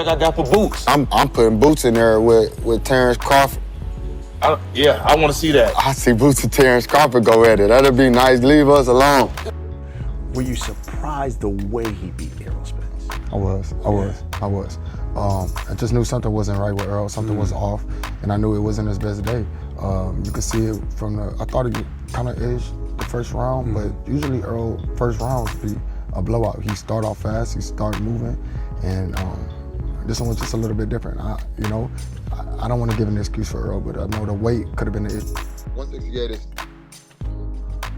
I got for Boots. I'm putting Boots in there with Terence Crawford. I want to see that. I see Boots and Terence Crawford go at it. That'd be nice. Leave us alone. Were you surprised the way he beat Errol Spence? I was. I just knew something wasn't right with Earl. Something was off, and I knew it wasn't his best day. You could see it from the. I thought he kind of edged the first round, but usually Earl first rounds be a blowout. He start off fast. He start moving, and this one was just a little bit different. I don't want to give an excuse for Earl, but I know the weight could have been the issue. 168 is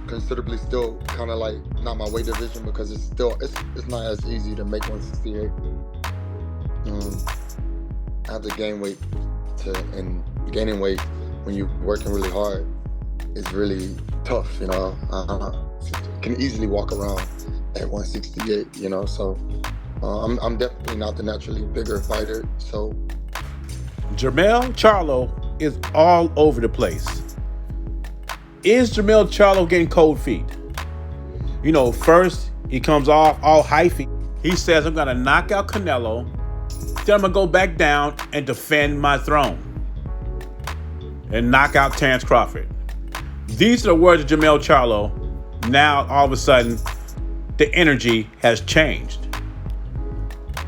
considerably still kind of like not my weight division because it's not as easy to make 168. I have to gain weight and gaining weight when you're working really hard is really tough, you know. I can easily walk around at 168, you know, so I'm definitely not the naturally bigger fighter, so. Jermell Charlo is all over the place. Is Jermell Charlo getting cold feet? You know, first he comes off all hyphy. He says, I'm gonna knock out Canelo, then I'm gonna go back down and defend my throne and knock out Terence Crawford. These are the words of Jermell Charlo. Now, all of a sudden, the energy has changed.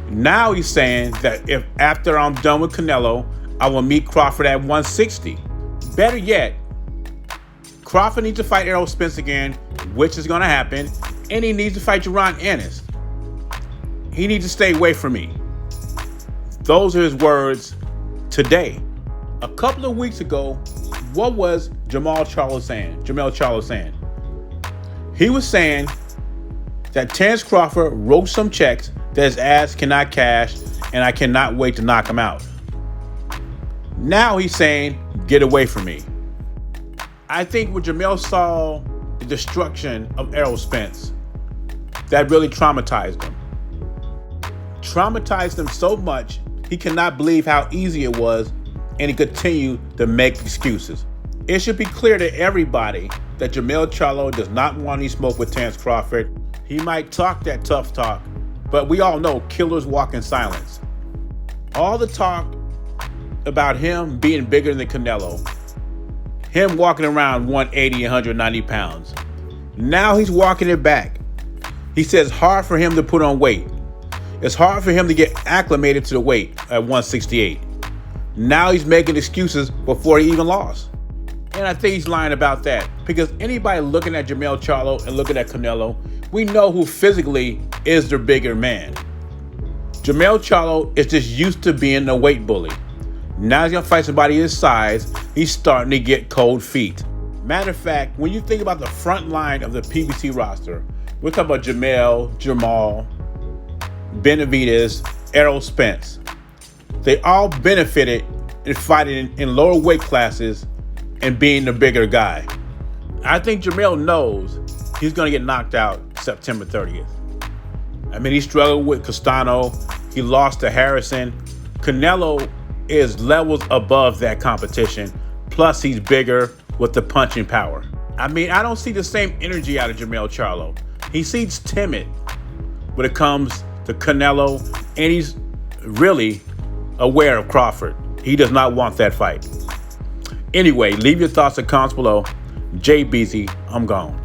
Now he's saying that if after I'm done with Canelo, I will meet Crawford at 160. Better yet, Crawford needs to fight Errol Spence again, which is gonna happen, and he needs to fight Jaron Ennis. He needs to stay away from me. Those are his words today. A couple of weeks ago, what was Jermell Charlo saying? He was saying that Terence Crawford wrote some checks that his ass cannot cash, and I cannot wait to knock him out. Now he's saying, get away from me. I think when Jermell saw the destruction of Errol Spence, that really traumatized him. Traumatized him so much, he cannot believe how easy it was, and he continued to make excuses. It should be clear to everybody that Jermell Charlo does not want any smoke with Terence Crawford. He might talk that tough talk, but we all know killers walk in silence. All the talk about him being bigger than Canelo, him walking around 180 and 190 pounds. Now he's walking it back. He says it's hard for him to put on weight. It's hard for him to get acclimated to the weight at 168. Now he's making excuses before he even lost. And I think he's lying about that, because anybody looking at Jermell Charlo and looking at Canelo, we know who physically is the bigger man. Jermell Charlo is just used to being a weight bully. Now he's gonna fight somebody his size. He's starting to get cold feet. Matter of fact, when you think about the front line of the PBC roster, we're talking about Jermell, Jamal, Benavidez, Errol Spence. They all benefited in fighting in lower weight classes and being the bigger guy. I think Jermell knows he's gonna get knocked out September 30th. I mean, he struggled with Castano. He lost to Harrison. Canelo is levels above that competition. Plus, he's bigger with the punching power. I mean, I don't see the same energy out of Jermell Charlo. He seems timid when it comes to Canelo, and he's really aware of Crawford. He does not want that fight. Anyway, leave your thoughts and comments below. JBZ, I'm gone.